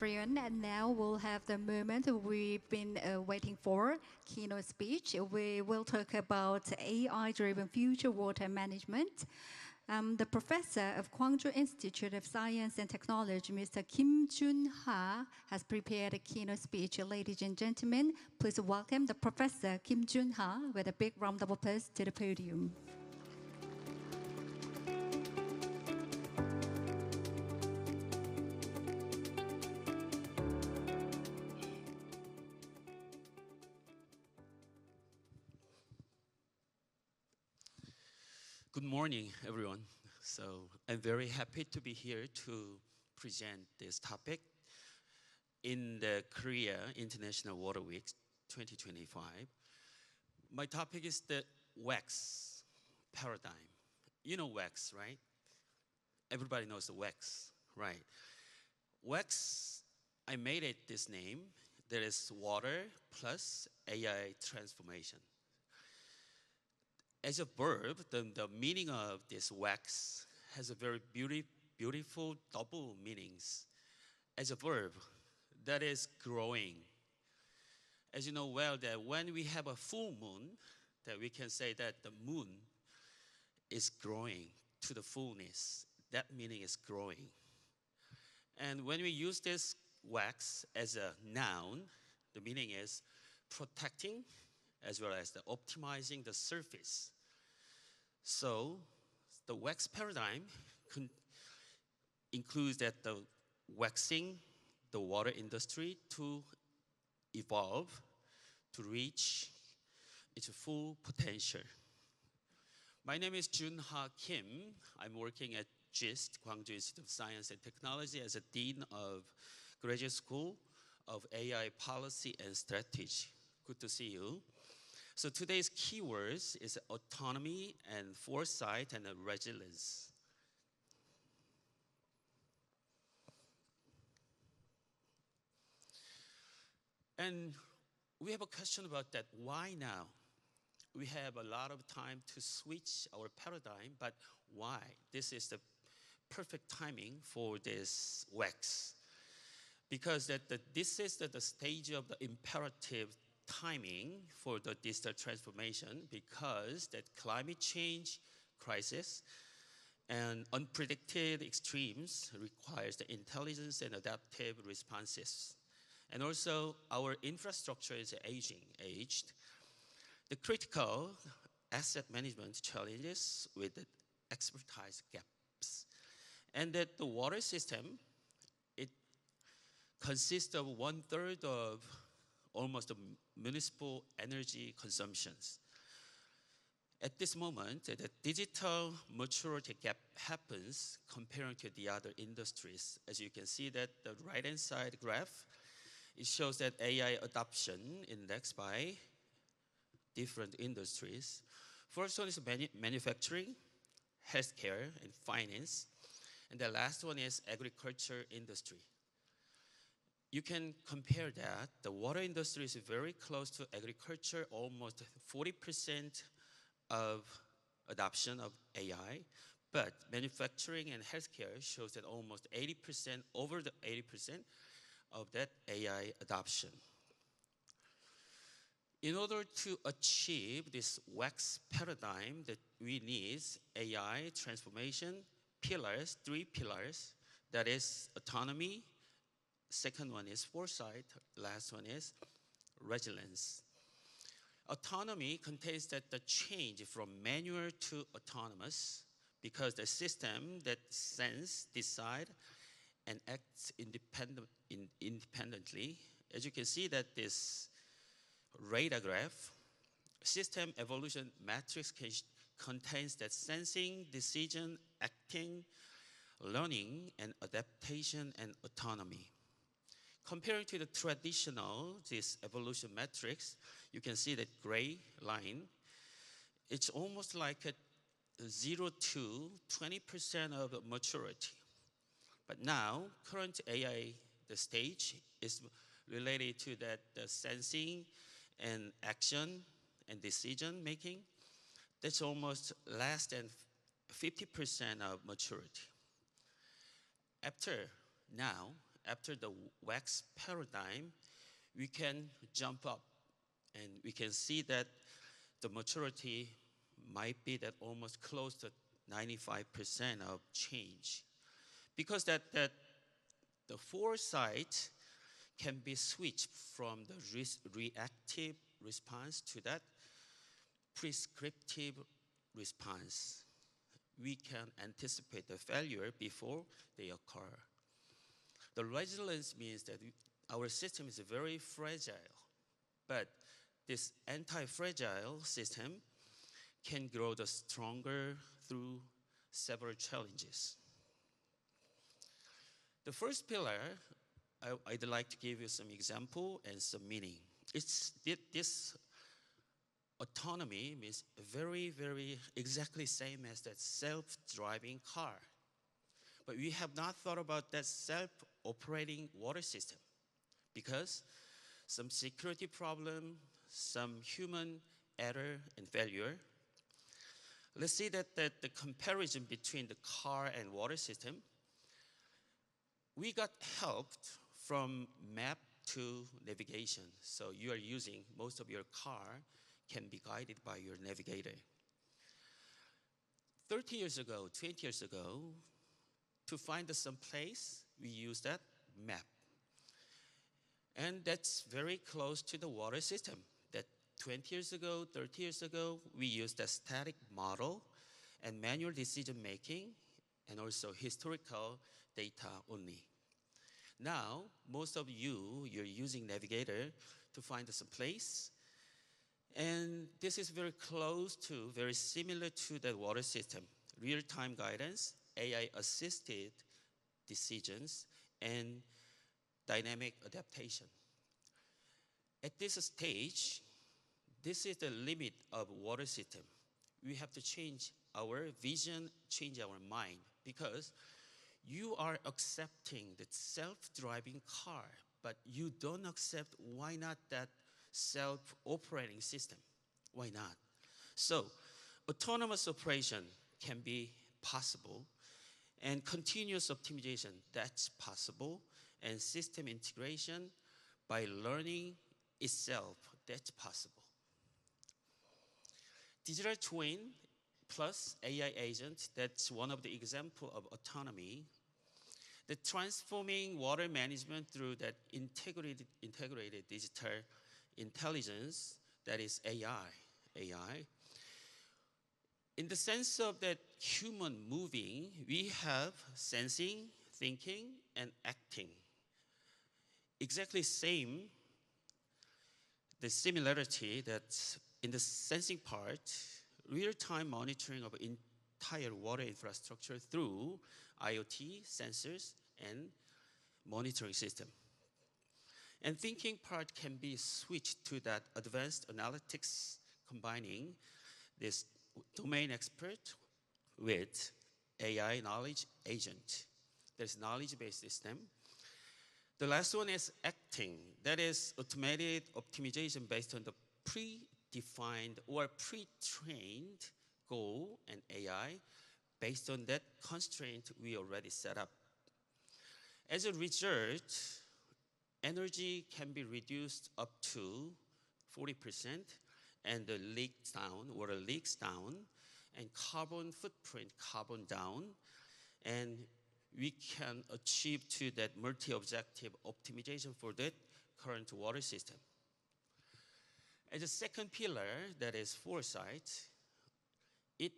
Everyone, and now we'll have the moment we've been waiting for, keynote speech. We will talk about AI-driven future water management. The professor of Gwangju Institute of Science and Technology, Mr. Kim Joon-ha, has prepared a keynote speech. Ladies and gentlemen, please welcome the Professor Kim Joon-ha with a big round of applause to the podium. Good morning, everyone. So I'm very happy to be here to present this topic in the Korea International Water Week 2025. My topic is the wax paradigm. You know wax, right? Everybody knows the wax, right? Wax, I made it this name. There is water plus AI transformation. As a verb, the meaning of this wax has a very beautiful double meanings. As a verb, that is growing. As you know well, that when we have a full moon, that we can say that the moon is growing to the fullness. That meaning is growing. And when we use this wax as a noun, the meaning is protecting as well as the optimizing the surface. So the wax paradigm includes that the waxing the water industry to evolve, to reach its full potential. My name is Joon-ha Kim. I'm working at GIST, Gwangju Institute of Science and Technology, as a Dean of Graduate School of AI Policy and Strategy. Good to see you. So today's keywords is autonomy and foresight and resilience. And we have a question about that. Why now? We have a lot of time to switch our paradigm, but why? This is the perfect timing for this wax. Because this is the stage of the imperative timing for the digital transformation, because that climate change crisis and unpredicted extremes requires the intelligence and adaptive responses. And also our infrastructure is aged. The critical asset management challenges with the expertise gaps. And that the water system, it consists of 1/3 of almost the municipal energy consumptions. At this moment, the digital maturity gap happens comparing to the other industries. As you can see that the right-hand side graph, it shows that AI adoption index by different industries. First one is manufacturing, healthcare, and finance. And the last one is agriculture industry. You can compare that. The water industry is very close to agriculture, almost 40% of adoption of AI. But manufacturing and healthcare shows that almost 80%, over the 80% of that AI adoption. In order to achieve this wax paradigm, that we need AI transformation pillars, 3 pillars. That is autonomy. Second one is foresight. Last one is resilience. Autonomy contains that the change from manual to autonomous, because the system that sense, decide, and acts independently. As you can see that this radar graph, system evolution matrix contains that sensing, decision, acting, learning, and adaptation and autonomy. Comparing to the traditional, this evolution matrix, you can see that gray line. It's almost like a 0 to 20% of maturity. But now, current AI, the stage is related to that the sensing and action and decision making. That's almost less than 50% of maturity. After now, after the wax paradigm, we can jump up and we can see that the maturity might be that almost close to 95% of change. Because that the foresight can be switched from the reactive response to that prescriptive response. We can anticipate the failure before they occur. The resilience means that our system is very fragile, but this anti-fragile system can grow the stronger through several challenges. The first pillar, I'd like to give you some example and some meaning. This autonomy means very, very exactly same as that self-driving car. But we have not thought about that self-operating water system because some security problem, some human error and failure. Let's see that the comparison between the car and water system. We got helped from map to navigation. So you are using, most of your car can be guided by your navigator. 30 years ago, 20 years ago, to find some place, we use that map. And that's very close to the water system. That 20 years ago, 30 years ago, we used a static model and manual decision making and also historical data only. Now, most of you're using navigator to find some place. And this is very close to, very similar to the water system. Real-time guidance, AI-assisted decisions, and dynamic adaptation. At this stage, this is the limit of water system. We have to change our vision, change our mind, because you are accepting the self-driving car, but you don't accept why not that self-operating system. Why not? So autonomous operation can be possible, and continuous optimization, that's possible, and system integration by learning itself, that's possible. Digital twin plus AI agent, that's one of the examples of autonomy. The transforming water management through that integrated digital intelligence, that is AI. In the sense of that human moving, we have sensing, thinking, and acting. Exactly same, the similarity that in the sensing part, real-time monitoring of entire water infrastructure through IoT, sensors, and monitoring system. And thinking part can be switched to that advanced analytics, combining this domain expert with AI knowledge agent. There's knowledge-based system. The last one is acting. That is automated optimization based on the predefined or pre-trained goal and AI based on that constraint we already set up. As a result, energy can be reduced up to 40%, and the water leaks down, and carbon footprint, carbon down, and we can achieve to that multi-objective optimization for that current water system. As a second pillar, that is foresight, it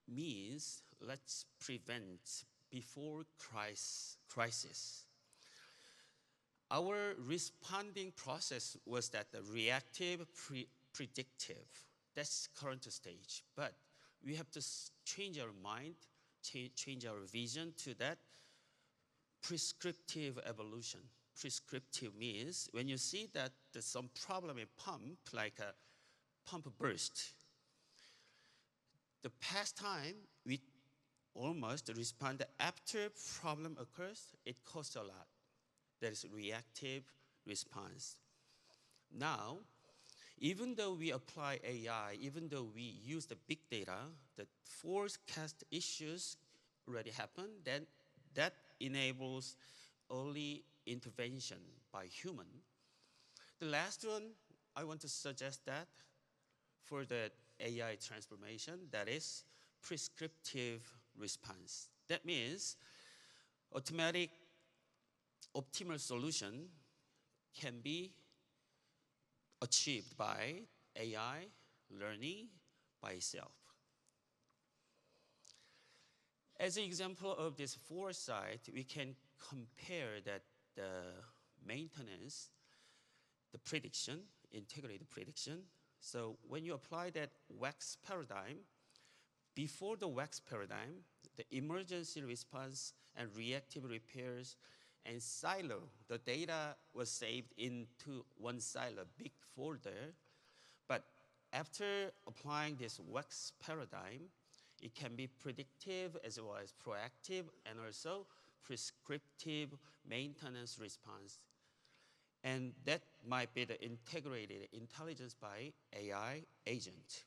means let's prevent before crisis. Our responding process was that the reactive, predictive. That's current stage. But we have to change our mind, change our vision to that prescriptive evolution. Prescriptive means when you see that there's some problem in pump, like a pump burst, the past time we almost respond after problem occurs, it costs a lot. That is reactive response. Now, even though we apply AI, even though we use the big data, the forecast issues already happen, then that enables early intervention by human. The last one, I want to suggest that for the AI transformation, that is prescriptive response. That means automatic optimal solution can be achieved by AI learning by itself. As an example of this foresight, we can compare that the maintenance, the prediction, integrated prediction. So when you apply that wax paradigm, before the wax paradigm, the emergency response and reactive repairs and silo, the data was saved into one silo, big folder. But after applying this wax paradigm, it can be predictive as well as proactive and also prescriptive maintenance response. And that might be the integrated intelligence by AI agent.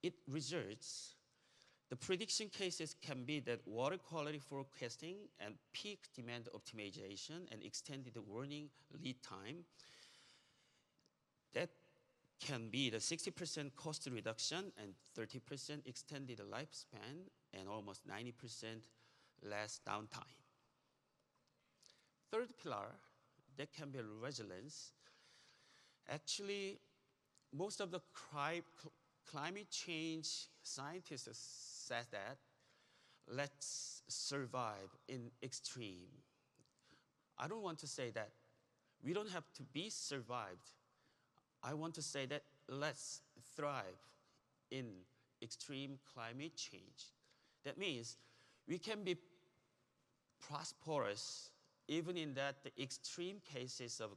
It results, the prediction cases can be that water quality forecasting and peak demand optimization and extended warning lead time. That can be the 60% cost reduction and 30% extended lifespan and almost 90% less downtime. Third pillar, that can be resilience. Actually, most of the climate change scientists say that let's survive in extreme. I don't want to say that we don't have to be survived. I want to say that let's thrive in extreme climate change. That means we can be prosperous even in that the extreme cases of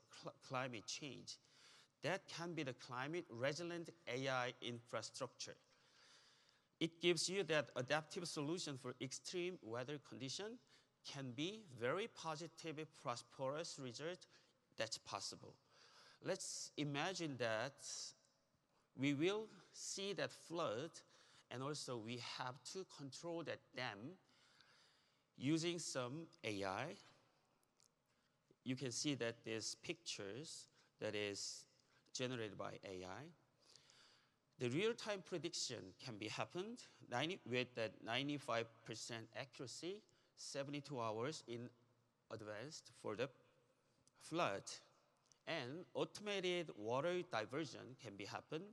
climate change. That can be the climate resilient AI infrastructure. It gives you that adaptive solution for extreme weather condition can be very positive, prosperous result that's possible. Let's imagine that we will see that flood and also we have to control that dam using some AI. You can see that these pictures that is generated by AI. The real-time prediction can be happened with that 95% accuracy, 72 hours in advance for the flood. And automated water diversion can be happened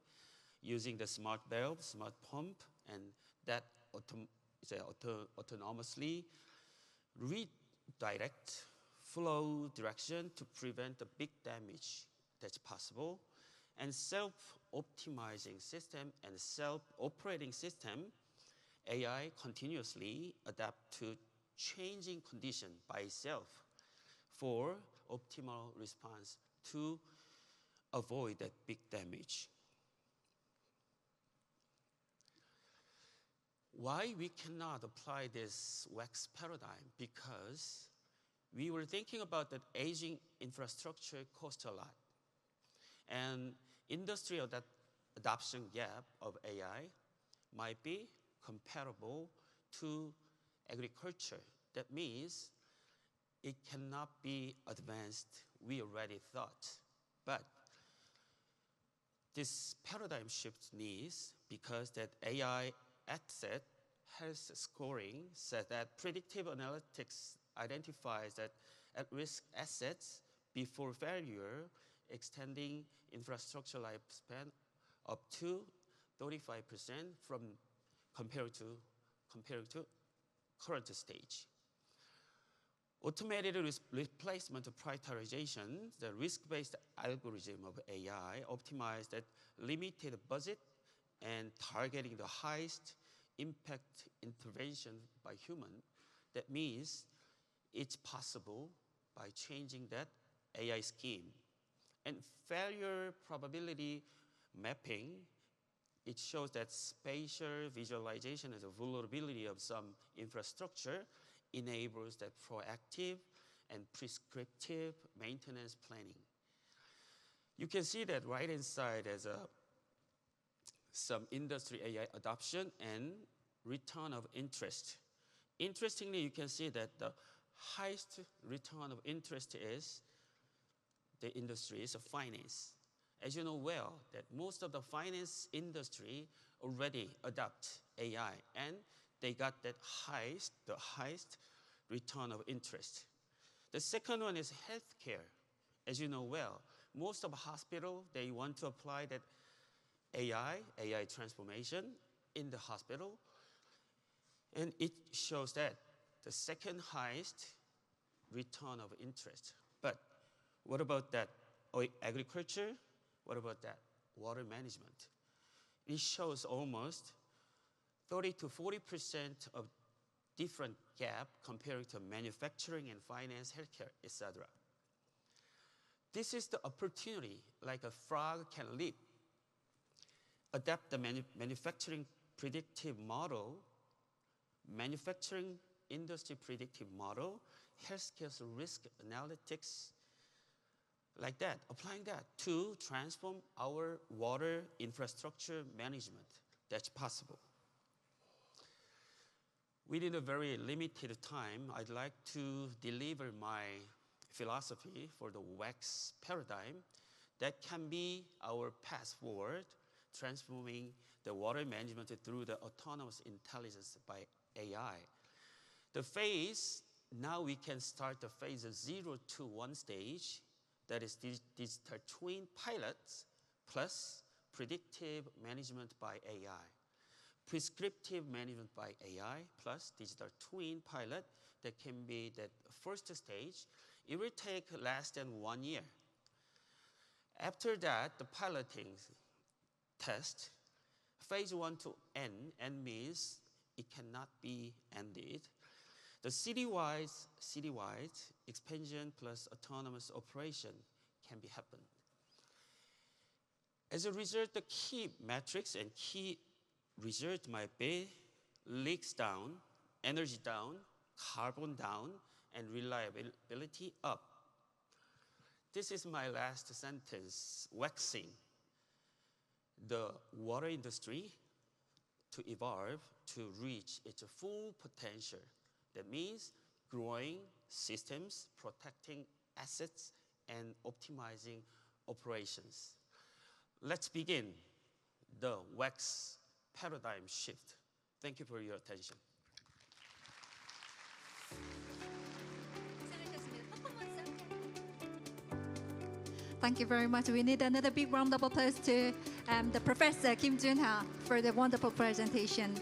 using the smart valve, smart pump, and that autonomously redirect flow direction to prevent the big damage that's possible. And self-optimizing system and self-operating system, AI continuously adapt to changing condition by itself for optimal response to avoid that big damage. Why we cannot apply this wax paradigm? Because we were thinking about that aging infrastructure costs a lot. And industrial adoption gap of AI might be comparable to agriculture. That means it cannot be advanced, we already thought. But this paradigm shift needs because that AI asset health scoring says that predictive analytics identifies that at-risk assets before failure, extending infrastructure lifespan up to 35% from compared to current stage. Automated replacement prioritization, the risk-based algorithm of AI optimize that limited budget and targeting the highest impact intervention by human. That means it's possible by changing that AI scheme. And failure probability mapping, it shows that spatial visualization as a vulnerability of some infrastructure enables that proactive and prescriptive maintenance planning. You can see that right inside as some industry AI adoption and return of interest. Interestingly, you can see that the highest return of interest is the industries of finance. As you know well, that most of the finance industry already adopt AI, and they got that the highest return of interest. The second one is healthcare. As you know well, most of hospital, they want to apply that AI transformation in the hospital, and it shows that the second highest return of interest. But what about that agriculture? What about that water management? It shows almost 30 to 40% of different gap comparing to manufacturing and finance, healthcare, etc. This is the opportunity, like a frog can leap. Adapt the manufacturing predictive model, manufacturing industry predictive model, healthcare risk analytics, like that, applying that to transform our water infrastructure management. That's possible. Within a very limited time, I'd like to deliver my philosophy for the WEX paradigm that can be our path forward, transforming the water management through the autonomous intelligence by AI. The phase, now we can start the phase of 0 to 1 stage, that is digital twin pilots plus predictive management by AI. Prescriptive management by AI plus digital twin pilot, that can be that first stage. It will take less than 1 year. After that, the piloting test, phase 1 to end means it cannot be ended. The citywide expansion plus autonomous operation can be happened. As a result, the key metrics and key result might be leaks down, energy down, carbon down, and reliability up. This is my last sentence, waxing the water industry to evolve to reach its full potential. That means growing systems, protecting assets, and optimizing operations. Let's begin the WEX paradigm shift. Thank you for your attention. Thank you very much. We need another big round of applause to the Professor Kim Joon-ha for the wonderful presentation.